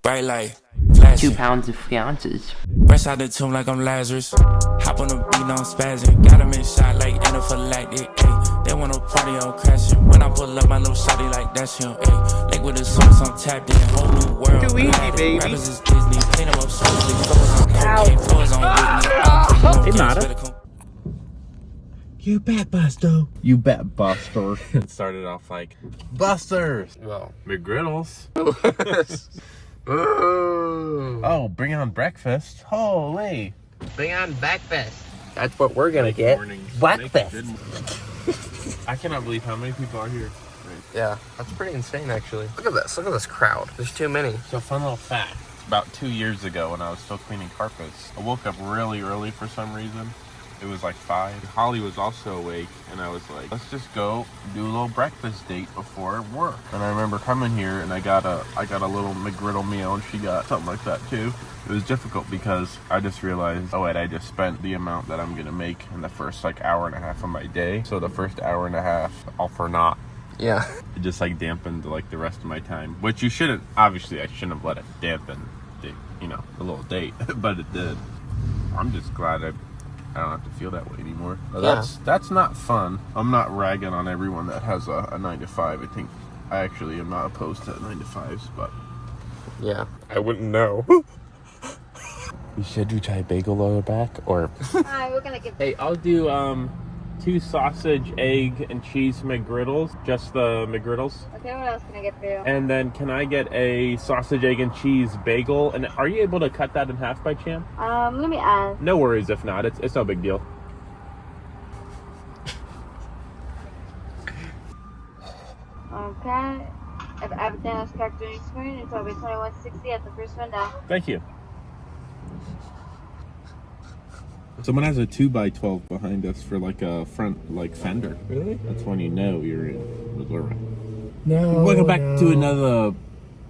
Bright light, flashing. 2 pounds of fiances. Fresh out the tomb like I'm Lazarus. Hop on the beat, I'm spazzing. Got him in shot like anaphylactic. Ayy, they wanna party on crashing. When I pull up, my little shawty like that's him. Ayy, like with the sauce, I'm tapped in. Whole new world. Too easy, baby. Rappers is Disney. Clean them up socially. Floors on cocaine, floors on Whitney. It matter. You bet, Busto. You bet, Buster. It started off like Busters. Well, McGriddles. Oh, bring on breakfast. Holy. Bring on breakfast. That's what we're gonna get. Breakfast. I cannot believe how many people are here. Yeah, that's pretty insane actually. Look at this. Look at this crowd. There's too many. So, fun little fact. About 2 years ago when I was still cleaning carpets, I woke up really early for some reason. It was like 5. Holly was also awake, and I was like, let's just go do a little breakfast date before work. And I remember coming here, and I got a little McGriddle meal, and she got something like that too. It was difficult because I just realized, oh wait, I just spent the amount that I'm gonna make in the first like hour and a half of my day. So the first hour and a half, all for naught. Yeah. It just like dampened like the rest of my time, which you shouldn't. Obviously, I shouldn't have let it dampen the, the little date, but it did. I'm just glad I don't have to feel that way anymore. That's not fun. I'm not ragging on everyone that has a 9 to 5. I think I actually am not opposed to 9 to 5s, but Yeah. I wouldn't know. should we try bagel on the back or? Alright, we're gonna get. Hey, I'll do 2 sausage, egg, and cheese McGriddles. Just the McGriddles. Okay, what else can I get for you? And then can I get a sausage, egg, and cheese bagel? And are you able to cut that in half by chance? Let me ask. No worries if not. It's no big deal. Okay. If everything is correct on your screen, it's over 2160 at the first window. Thank you. Someone has a 2x12 behind us for like a front like fender. Really? That's when you know you're in Missouri. No. Welcome back to another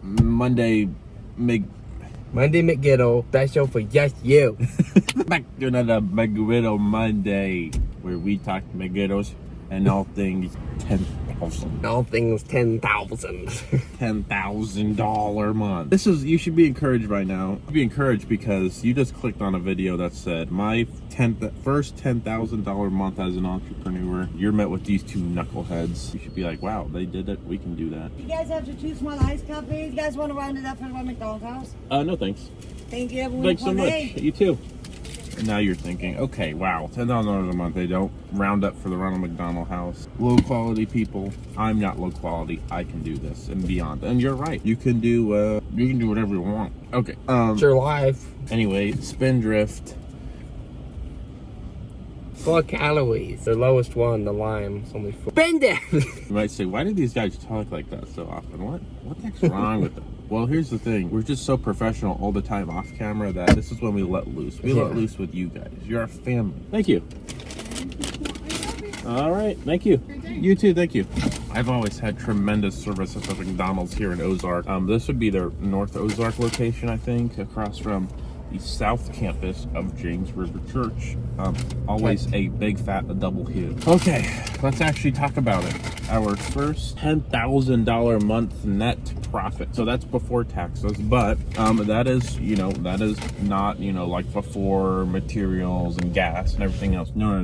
Monday McGiddle special for just you. back to another McGriddle Monday where we talk McGriddles and all things 10,000. All things 10,000. $10,000 month. You should be encouraged right now. Be encouraged because you just clicked on a video that said my first $10,000 month as an entrepreneur. You're met with these 2 knuckleheads. You should be like, wow, they did it. We can do that. You guys have your 2 small iced coffees. You guys want to round it up for my McDonald's house? No thanks. Thank you, everyone. Thanks so much. You too. And now you're thinking, okay, wow, $10,000 a month. They don't round up for the Ronald McDonald House. Low quality people. I'm not low quality. I can do this and beyond. And you're right. You can do whatever you want. Okay. It's your life. Anyway, Spindrift. 4 calories. The lowest one, the lime, is only 4. Bend it! You might say, why do these guys talk like that so often? What the heck's wrong with them? Well, here's the thing. We're just so professional all the time off camera that this is when we let loose. We let loose with you guys. You're our family. Thank you. All right. Thank you. You too. Thank you. I've always had tremendous service at the McDonald's here in Ozark. This would be their North Ozark location, I think, across from the South Campus of James River Church. Always a big fat double hit. Okay, let's actually talk about it. Our first $10,000 month net profit. So that's before taxes, but that is not, like before materials and gas and everything else. No.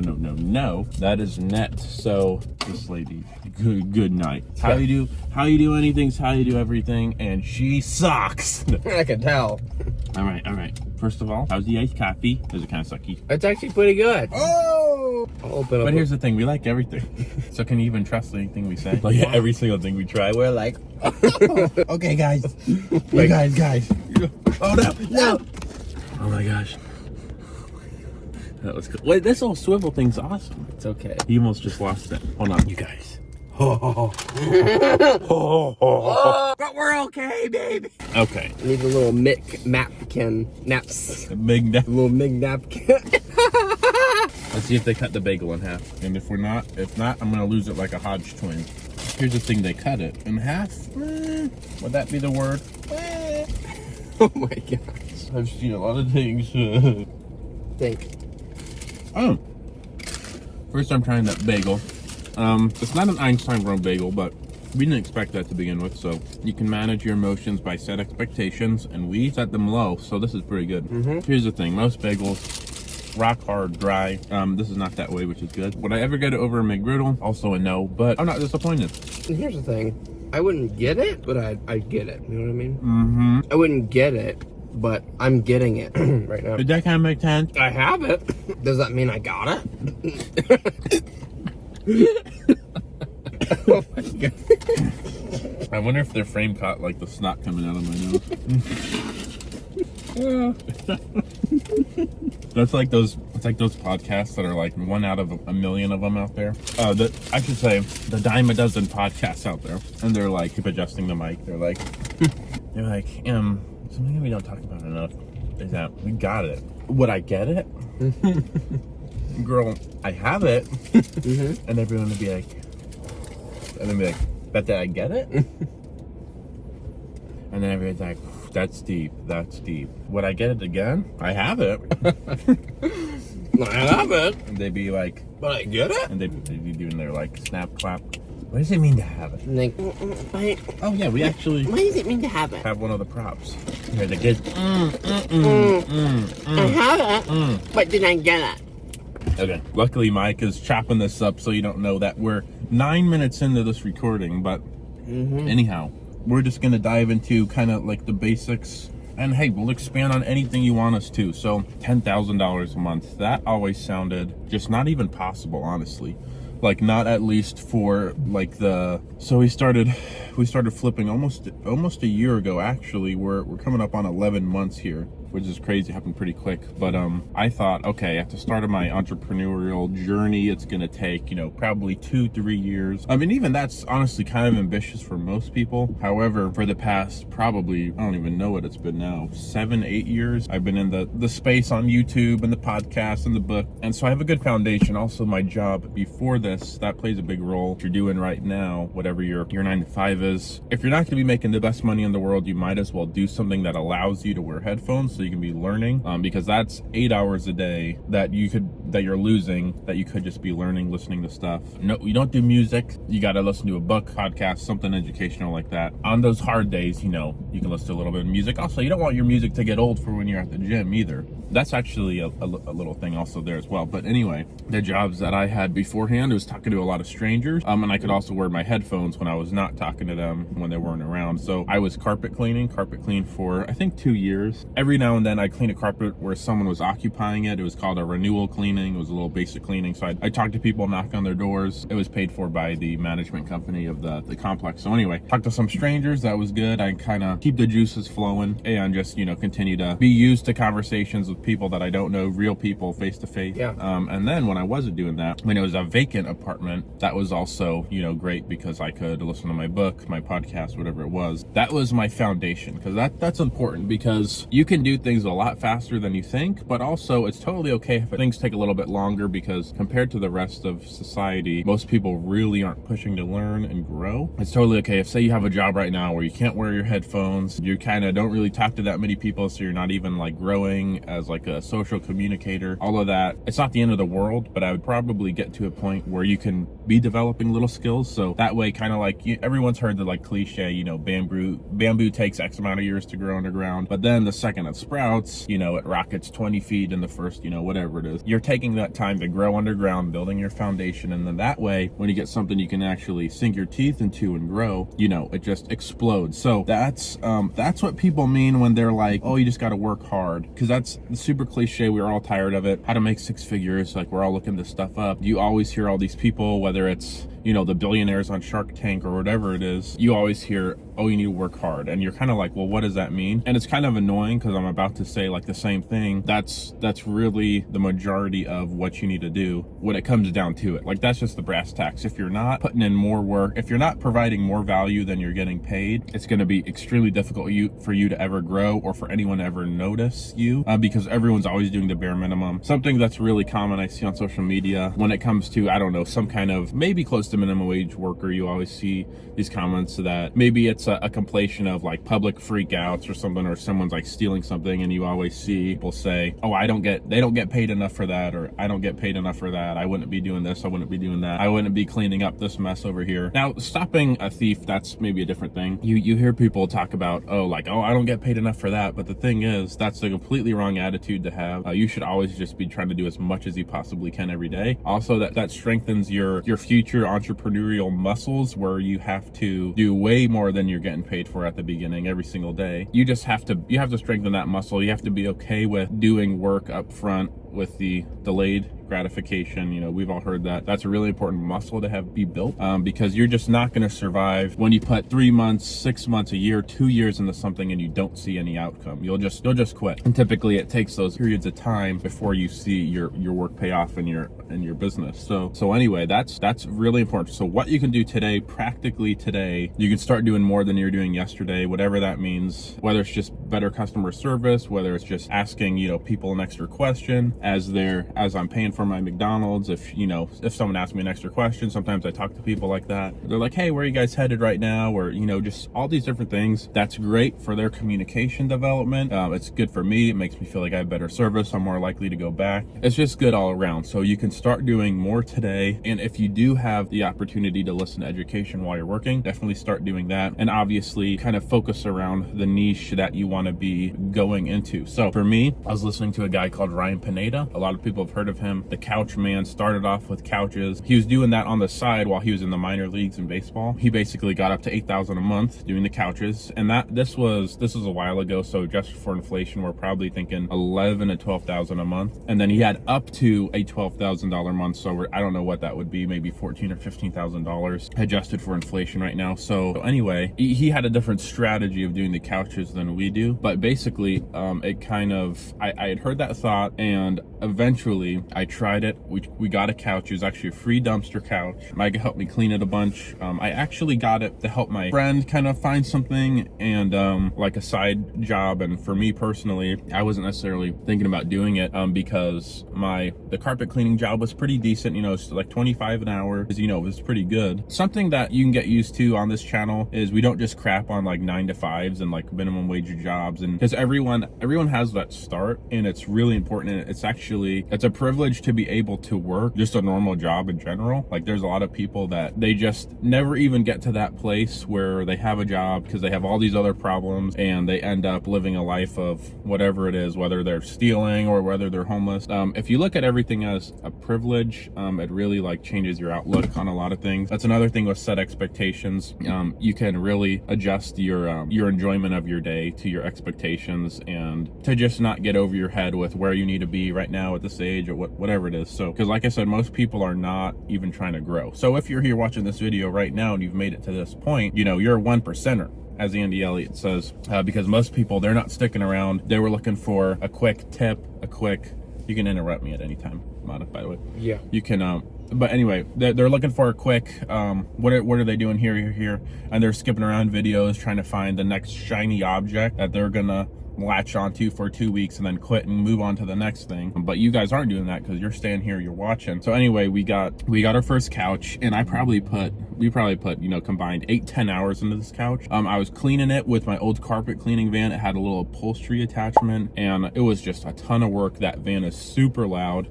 That is net. So this lady, good night. How you do anything's how you do everything, and she sucks. I can tell. All right. First of all, how's the iced coffee? Is it kind of sucky? It's actually pretty good. Oh! I'll open up. But here's the thing, we like everything. So can you even trust anything we say? Like every single thing we try, we're like, Okay, guys. You guys. oh no! Oh my gosh. That was cool. Wait, this whole swivel thing's awesome. It's okay. He almost just lost it. Hold on, you guys. But we're okay, baby. Okay. Need a little napkin. Naps. Big A little Mig napkin. Let's see if they cut the bagel in half. And if not, I'm gonna lose it like a Hodge twin. Here's the thing, they cut it in half. Would that be the word? Oh my gosh. I've seen a lot of things. Think. Oh. First I'm trying that bagel. It's not an Einstein run bagel, but We didn't expect that to begin with, so you can manage your emotions by set expectations, and we set them low, so this is pretty good. Here's the thing, most bagels, rock hard, dry. This is not that way, which is good. Would I ever get it over a McGriddle? Also a no, but I'm not disappointed. And here's the thing. I wouldn't get it, but I'd get it. You know what I mean? I wouldn't get it, but I'm getting it right now. Did that kind of make sense? I have it. Does that mean I got it? Oh my God. I wonder if their frame caught like the snot coming out of my nose. That's like those. It's like those podcasts that are like 1 out of a million of them out there. I should say the dime a dozen podcasts out there, and they're like keep adjusting the mic. They're like, something we don't talk about enough is that we got it. Would I get it? Girl, I have it. And everyone would be like, bet that I get it? And then everyone's like, that's deep. Would I get it again? I have it. I have it. And they'd be like, But I get it? and they'd be doing their like snap clap. What does it mean to have it? And like, Oh yeah, we actually what does it mean to have it? have one of the props. Here, the kids. I have it, but did I get it? Okay. Luckily, Mike is chopping this up, so you don't know that we're 9 minutes into this recording. But anyhow, we're just gonna dive into kind of like the basics. And hey, we'll expand on anything you want us to. So $10,000 a month, that always sounded just not even possible, honestly. Like not at least for like the, so we started flipping almost a year ago. Actually, we're coming up on 11 months here, which is crazy. It happened pretty quick. But I thought, okay, at the start of my entrepreneurial journey, it's gonna take, probably 2-3 years. I mean, even that's honestly kind of ambitious for most people. However, for the past probably, I don't even know what it's been now, 7-8 years, I've been in the space on YouTube and the podcast and the book, and so I have a good foundation. Also, my job before this, that plays a big role. What you're doing right now, whatever your 9 to 5 is, if you're not going to be making the best money in the world, you might as well do something that allows you to wear headphones so you can be learning, because that's 8 hours a day that you're losing, that you could just be learning, listening to stuff. No, you don't do music. You got to listen to a book, podcast, something educational like that. On those hard days, you can listen to a little bit of music. Also, you don't want your music to get old for when you're at the gym either. That's actually a little thing also there as well. But anyway, the jobs that I had beforehand, was talking to a lot of strangers, and I could also wear my headphones when I was not talking to them when they weren't around. So I was carpet cleaned for I think 2 years. Every now and then I clean a carpet where someone was occupying it. It was called a renewal cleaning. It was a little basic cleaning. So I talked to people, knock on their doors. It was paid for by the management company of the complex. So anyway, talked to some strangers. That was good. I kind of keep the juices flowing and just continue to be used to conversations with people that I don't know, real people, face to face. Yeah. And then when I wasn't doing that, when it was a vacant apartment, that was also great because I could listen to my book, my podcast, whatever it was. That was my foundation, because that's important, because you can do things a lot faster than you think, but also it's totally okay if things take a little bit longer, because compared to the rest of society, most people really aren't pushing to learn and grow. It's totally okay if, say, you have a job right now where you can't wear your headphones, you kind of don't really talk to that many people, so you're not even like growing as like a social communicator. All of that, it's not the end of the world, but I would probably get to a point where you can be developing little skills. So that way, kind of like everyone's heard the like cliche, bamboo takes X amount of years to grow underground, but then the second it sprouts, it rockets 20 feet in the first, whatever it is. You're taking that time to grow underground, building your foundation, and then that way, when you get something you can actually sink your teeth into and grow, it just explodes. So that's what people mean when they're like, oh, you just got to work hard, because that's super cliche. We're all tired of it. How to make 6 figures, like we're all looking this stuff up. You always hear all these people, whether it's the billionaires on Shark Tank or whatever it is, you always hear, oh, you need to work hard. And you're kind of like, well, what does that mean? And it's kind of annoying, because I'm about to say like the same thing. That's really the majority of what you need to do when it comes down to it. Like, that's just the brass tacks. If you're not putting in more work, if you're not providing more value than you're getting paid, it's going to be extremely difficult for you to ever grow, or for anyone to ever notice you, because everyone's always doing the bare minimum. Something that's really common I see on social media when it comes to, I don't know, some kind of maybe close to minimum wage worker, you always see these comments that maybe it's it's a compilation of like public freakouts or something, or someone's like stealing something, and you always see people say, oh, they don't get paid enough for that, or I don't get paid enough for that, I wouldn't be doing this, I wouldn't be doing that, I wouldn't be cleaning up this mess over here. Now, stopping a thief, that's maybe a different thing. You hear people talk about, oh, I don't get paid enough for that, but the thing is, that's a completely wrong attitude to have. You should always just be trying to do as much as you possibly can every day. Also, that strengthens your future entrepreneurial muscles, where you have to do way more than you're getting paid for at the beginning every single day. You have to strengthen that muscle. You have to be okay with doing work up front with the delayed gratification. You know, we've all heard that. That's a really important muscle to be built, because you're just not going to survive when you put 3 months, 6 months, a year, 2 years into something and you don't see any outcome. You'll just quit. And typically it takes those periods of time before you see your work pay off in your business. So anyway, that's really important. So what you can do today, practically today, you can start doing more than you're doing yesterday, whatever that means, whether it's just better customer service, whether it's just asking, people an extra question as I'm paying for my McDonald's. If someone asks me an extra question, sometimes I talk to people like that. They're like, hey, where are you guys headed right now? Or, just all these different things. That's great for their communication development. It's good for me. It makes me feel like I have better service. I'm more likely to go back. It's just good all around. So you can start doing more today. And if you do have the opportunity to listen to education while you're working, definitely start doing that. And obviously kind of focus around the niche that you want to be going into. So for me, I was listening to a guy called Ryan Pineda. A lot of people have heard of him. The Couch Man, started off with couches. He was doing that on the side while he was in the minor leagues in baseball. He basically got up to $8,000 a month doing the couches. And this was a while ago. So just for inflation, we're probably thinking $11,000 to $12,000 a month. And then he had up to a $12,000 a month. So I don't know what that would be, maybe $14,000 or $15,000 adjusted for inflation right now. So anyway, he had a different strategy of doing the couches than we do. But basically, I had heard that thought, and eventually I tried it. We got a couch. It was actually a free dumpster couch. Micah helped me clean it a bunch. I actually got it to help my friend kind of find something, and like a side job. And for me personally, I wasn't necessarily thinking about doing it because the carpet cleaning job was pretty decent. It's like $25 an hour. It was pretty good. Something that you can get used to on this channel is we don't just crap on like 9 to 5s and like minimum wage jobs, and because everyone has that start, and it's really important. And it's a privilege to be able to work just a normal job in general. Like, there's a lot of people that they just never even get to that place where they have a job because they have all these other problems, and they end up living a life of whatever it is, whether they're stealing or whether they're homeless. If you look at everything as a privilege, it really like changes your outlook on a lot of things. That's another thing with set expectations. You can really adjust your enjoyment of your day to your expectations, and to just not get over your head with where you need to be right now at this age, or whatever it is. So, because like I said, most people are not even trying to grow. So if you're here watching this video right now and you've made it to this point, you're a 1%er, as Andy Elliott says, because most people, they're not sticking around. They were looking for a quick tip, you can interrupt me at any time, Mata, by the way. Yeah. You can, but anyway, they're looking for a quick, what are they doing here, and they're skipping around videos trying to find the next shiny object that they're gonna latch onto for 2 weeks and then quit and move on to the next thing. But you guys aren't doing that because you're staying here, you're watching. So anyway, we got our first couch, and we probably put combined 8-10 hours into this couch. I was cleaning it with my old carpet cleaning van. It had a little upholstery attachment, and it was just a ton of work. That van is super loud,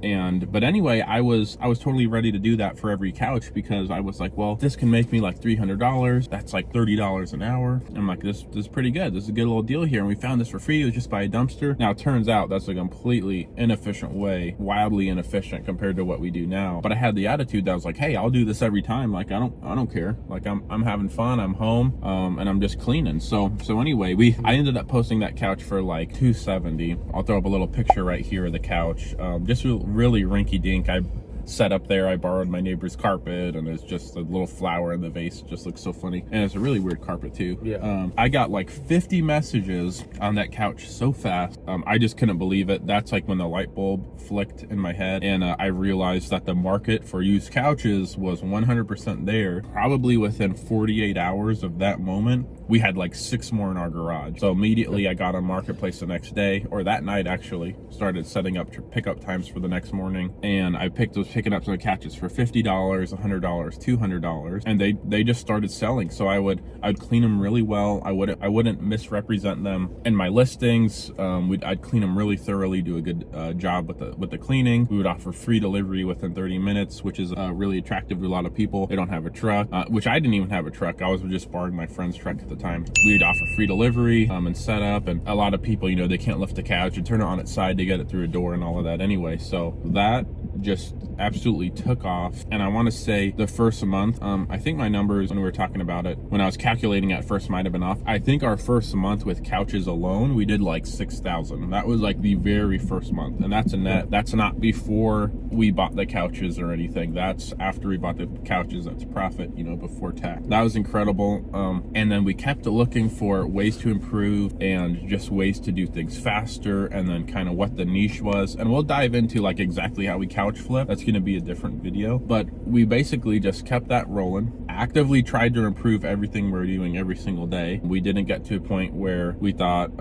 but anyway, I was totally ready to do that for every couch, because I was like, well, this can make me like $300. That's like $30 an hour. I'm like, this is pretty good. This is a good little deal here. And we found this for free. It was just by a dumpster. Now it turns out that's a completely inefficient way, wildly inefficient compared to what we do now. But I had the attitude that I was like, hey, I'll do this every time. Like, I don't care. Like, I'm having fun. I'm home, and I'm just cleaning. So anyway, I ended up posting that couch for like $270. I'll throw up a little picture right here of the couch. Just really rinky dink. I set up there. I borrowed my neighbor's carpet, and there's just a little flower in the vase. It just looks so funny, and it's a really weird carpet too. Yeah. I got like 50 messages on that couch so fast. I just couldn't believe it. That's like when the light bulb flicked in my head, and I realized that the market for used couches was 100% there. Probably within 48 hours of that moment, we had like 6 more in our garage. So immediately I got on Marketplace the next day, or that night actually, started setting up pickup times for the next morning. And I was picking up some couches for $50, $100, $200, and they just started selling. So I'd clean them really well. I wouldn't misrepresent them in my listings. I'd clean them really thoroughly, do a good job with the cleaning. We would offer free delivery within 30 minutes, which is really attractive to a lot of people. They don't have a truck, which I didn't even have a truck. I was just borrowing my friend's truck at the time. We'd offer free delivery and setup, and a lot of people, you know, they can't lift the couch and turn it on its side to get it through a door and all of that anyway. So that just absolutely took off. And I want to say the first month, I think my numbers when we were talking about it, when I was calculating at first might have been off. I think our first month with couches alone, we did like 6,000. That was like the very first month, and that's a net. That's not before we bought the couches or anything. That's after we bought the couches. That's profit, you know, before tax. That was incredible. And then we kept looking for ways to improve and just ways to do things faster, and then kind of what the niche was. And we'll dive into like exactly how we couch flip. That's going to be a different video, but we basically just kept that rolling, actively tried to improve everything we're doing every single day. We didn't get to a point where we thought,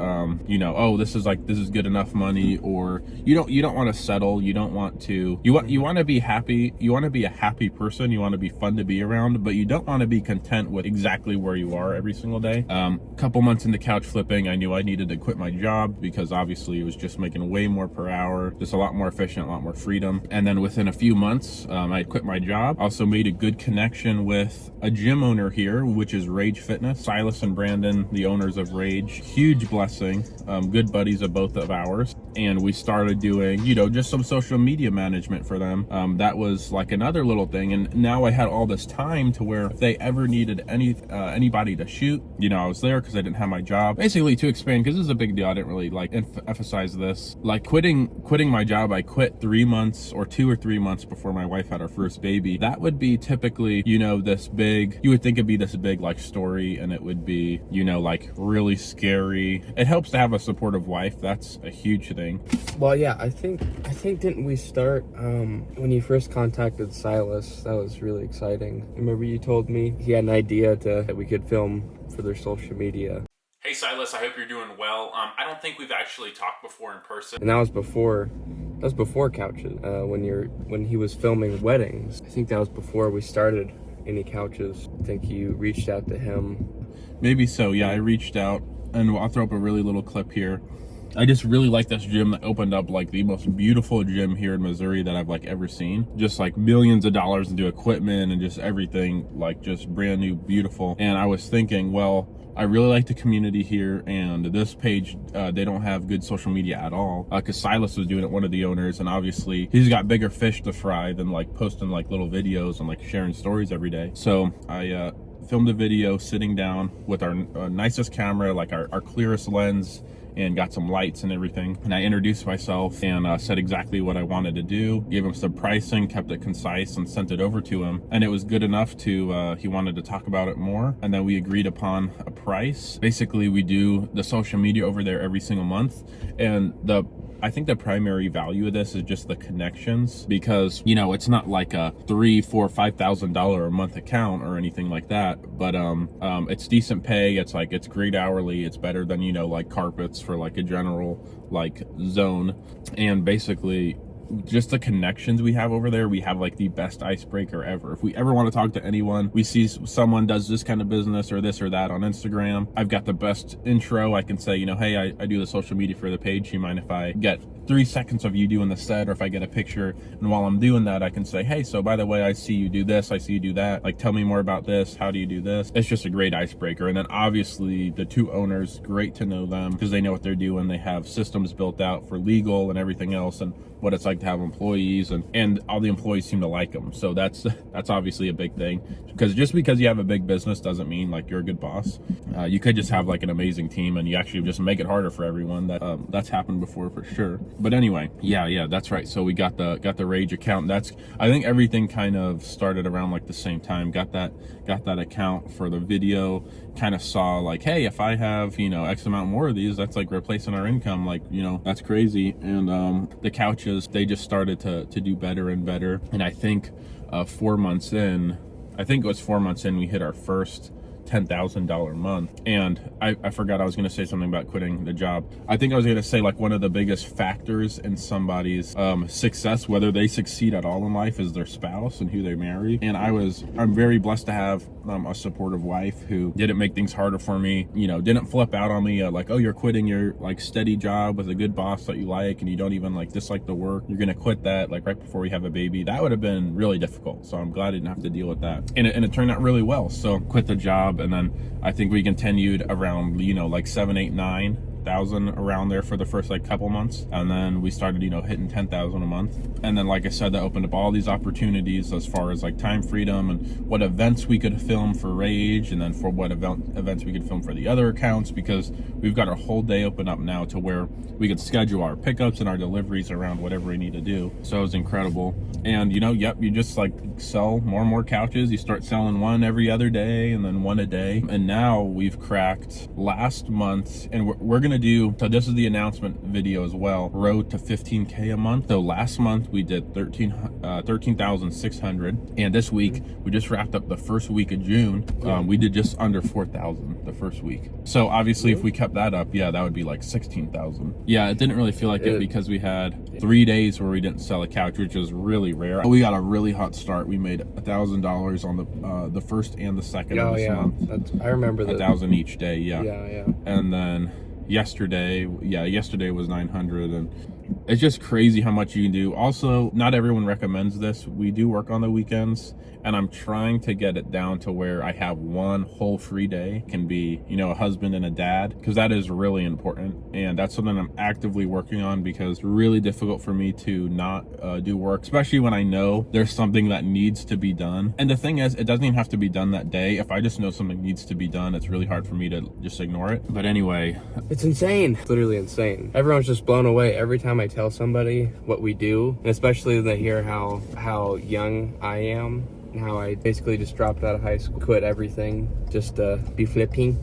you know, oh, this is good enough money, or you don't want to settle. You don't want to, you want to be happy. You want to be a happy person. You want to be fun to be around, but you don't want to be content with exactly where you are every single day. Couple months into couch flipping, I knew I needed to quit my job because obviously it was just making way more per hour, just a lot more efficient, a lot more freedom. And then within a few months, I quit my job. Also made a good connection with a gym owner here, which is Rage Fitness. Silas and Brandon, the owners of Rage, huge blessing, good buddies of both of ours. And we started doing, you know, just some social media management for them. That was like another little thing. And now I had all this time to where if they ever needed anybody to shoot, you know, I was there because I didn't have my job. Basically to expand, because this is a big deal. I didn't really like emphasize this. Like quitting my job, I quit 3 months or 2 or 3 months before my wife had our first baby. That would be typically, you know, this big, you would think it'd be this big like story, and it would be, you know, like really scary. It helps to have a supportive wife. That's a huge thing. Well, yeah, I think didn't we start when you first contacted Silas? That was really exciting. Remember you told me he had an idea that we could film for their social media. Hey Silas, I hope you're doing well. I don't think we've actually talked before in person. And that was before couches. When he was filming weddings. I think that was before we started any couches. I think you reached out to him. Maybe so. Yeah, I reached out, and I'll throw up a really little clip here. I just really like this gym that opened up, like the most beautiful gym here in Missouri that I've like ever seen. Just like millions of dollars into equipment and just everything, like just brand new, beautiful. And I was thinking, well, I really like the community here, and this page, they don't have good social media at all, because Silas was doing it, one of the owners, and obviously he's got bigger fish to fry than like posting like little videos and like sharing stories every day. So I filmed a video sitting down with our nicest camera, like our clearest lens, and got some lights and everything. And I introduced myself and said exactly what I wanted to do, gave him some pricing, kept it concise, and sent it over to him. And it was good enough to, he wanted to talk about it more. And then we agreed upon a price. Basically, we do the social media over there every single month. And I think the primary value of this is just the connections, because, you know, it's not like a $3,000, $4,000, $5,000 a month account or anything like that, but it's decent pay. It's like, it's great hourly. It's better than, you know, like carpets for like a general like zone. And basically just the connections we have over there, we have like the best icebreaker ever. If we ever want to talk to anyone, we see someone does this kind of business or this or that on Instagram, I've got the best intro. I can say, you know, hey, I do the social media for the page. You mind if I get 3 seconds of you doing the set, or if I get a picture, and while I'm doing that, I can say, hey, so by the way, I see you do this, I see you do that, like tell me more about this, how do you do this? It's just a great icebreaker. And then obviously the 2 owners, great to know them because they know what they're doing. They have systems built out for legal and everything else, and what it's like to have employees, and all the employees seem to like them. So that's obviously a big thing, because just because you have a big business doesn't mean like you're a good boss. You could just have like an amazing team and you actually just make it harder for everyone. That's happened before for sure. But anyway, yeah, that's right. So we got the Rage account. I think everything kind of started around like the same time. Got that account for the video. Kind of saw like, hey, if I have, you know, X amount more of these, that's like replacing our income. Like, you know, that's crazy. And the couches, they just started to do better and better. And I think 4 months in, we hit our first $10,000 month. And I forgot I was going to say something about quitting the job. I think I was going to say like one of the biggest factors in somebody's success, whether they succeed at all in life, is their spouse and who they marry. And I'm very blessed to have a supportive wife who didn't make things harder for me, you know, didn't flip out on me like, oh, you're quitting your like steady job with a good boss that you like and you don't even like dislike the work, you're going to quit that like right before we have a baby. That would have been really difficult. So I'm glad I didn't have to deal with that. And it turned out really well. So quit the job, and then I think we continued around, you know, like 7, 8, 9,000 around there for the first like couple months, and then we started, you know, hitting 10,000 a month. And then, like I said, that opened up all these opportunities as far as like time freedom and what events we could film for Rage, and then for what events we could film for the other accounts, because we've got our whole day open up now to where we could schedule our pickups and our deliveries around whatever we need to do. So it was incredible. And you know, you just like sell more and more couches. You start selling one every other day and then one a day. And now we've cracked last month, and we're gonna do, so this is the announcement video as well, road to 15K a month. So last month we did 13,600, and this week we just wrapped up the first week of June. We did just under 4,000 the first week. So obviously if we kept that up, yeah, that would be like 16,000. Yeah, it didn't really feel like it because we had 3 days where we didn't sell a couch, which is really rare. We got a really hot start. We made $1,000 on the first and the second of this month. I remember that. 1,000 each day. Yeah. Yeah. And then yesterday was 900, and it's just crazy how much you can do. Also, not everyone recommends this. We do work on the weekends, and I'm trying to get it down to where I have one whole free day, can be, you know, a husband and a dad, because that is really important. And that's something I'm actively working on, because it's really difficult for me to not do work, especially when I know there's something that needs to be done. And the thing is, it doesn't even have to be done that day. If I just know something needs to be done, it's really hard for me to just ignore it. But anyway, it's insane. It's literally insane. Everyone's just blown away every time I tell somebody what we do, and especially when they hear how young I am and how I basically just dropped out of high school, quit everything just to be flipping.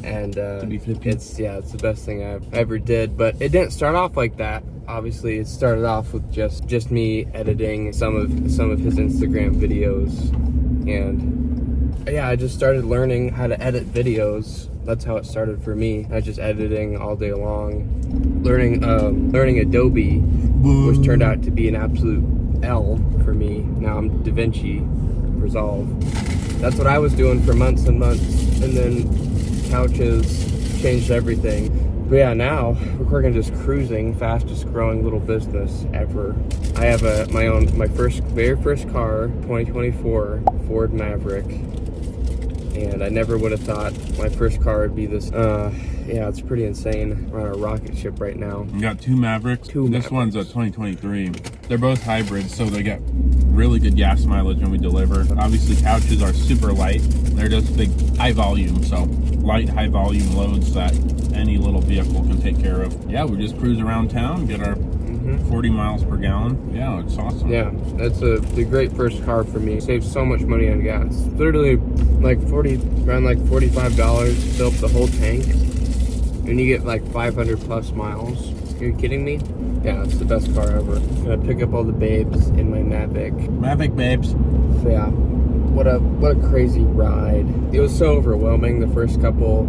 And it's the best thing I've ever did. But it didn't start off like that. Obviously, it started off with just me editing some of his Instagram videos, and yeah, I just started learning how to edit videos. That's how it started for me. I was just editing all day long, learning Adobe, which turned out to be an absolute L for me. Now I'm DaVinci Resolve. That's what I was doing for months and months, and then couches changed everything. But yeah, now we're gonna just cruising, fastest growing little business ever. I have my very first car, 2024 Ford Maverick. And I never would have thought my first car would be this. Yeah, it's pretty insane. We're on a rocket ship right now. We got two Mavericks. This one's a 2023. They're both hybrids, so they get really good gas mileage when we deliver. Obviously, couches are super light. They're just big, high volume, so light, high volume loads that any little vehicle can take care of. Yeah, we just cruise around town, get our 40 miles per gallon. Yeah, it's awesome. Yeah, that's a great first car for me. Saves so much money on gas. Literally like around like $45 to fill up the whole tank, and you get like 500 plus miles. Are you kidding me? Yeah, it's the best car ever. I'm gonna pick up all the babes in my Mavic babes. So yeah, what a crazy ride. It was so overwhelming, the first couple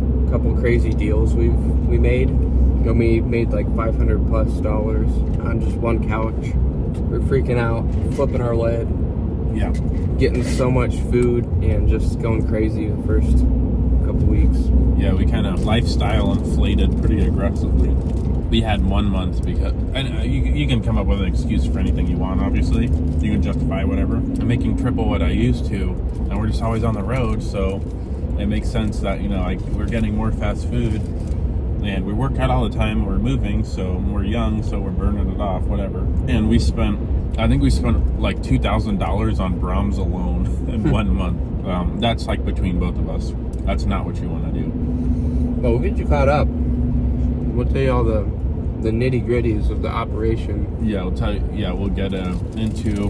crazy deals we made. You know, we made like $500 plus on just one couch. We're freaking out, flipping our lid. Yeah. Getting so much food and just going crazy the first couple weeks. Yeah, we kind of lifestyle inflated pretty aggressively. We had 1 month because, and you can come up with an excuse for anything you want, obviously. You can justify whatever. I'm making triple what I used to, and we're just always on the road, so it makes sense that, you know, we're getting more fast food. And we work out all the time, we're moving, so we're young, so we're burning it off, whatever. And I think we spent like $2,000 on Brahms alone in 1 month. That's like between both of us. That's not what you want to do. Well, we'll get you caught up. We'll tell you all the nitty gritties of the operation. Yeah, we'll tell you. Yeah, we'll get into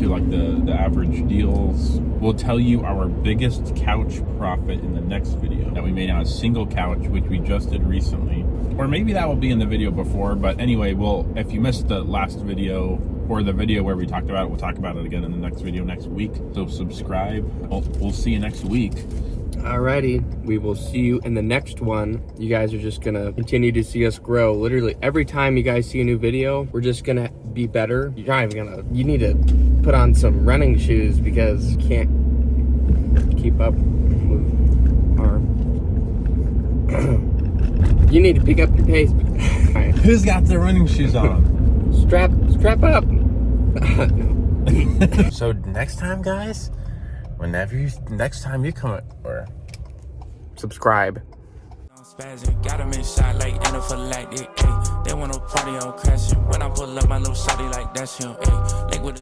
like the average deals. We'll tell you our biggest couch profit in the next video that we made on a single couch, which we just did recently. Or maybe that will be in the video before, but anyway, if you missed the last video or the video where we talked about it, we'll talk about it again in the next video next week. So subscribe. We'll see you next week. Alrighty, we will see you in the next one. You guys are just gonna continue to see us grow. Literally every time you guys see a new video, we're just gonna be better. You're not even gonna, you need to put on some running shoes because you can't keep up with our you need to pick up your pace. Right. Who's got their running shoes on? Strap up. So next time, guys, next time you come or Subscribe. Got 'em in shot like anaphylactic. Ay. They wanna party on crashing. When I pull up my little shawty like that's him. Ay. Like with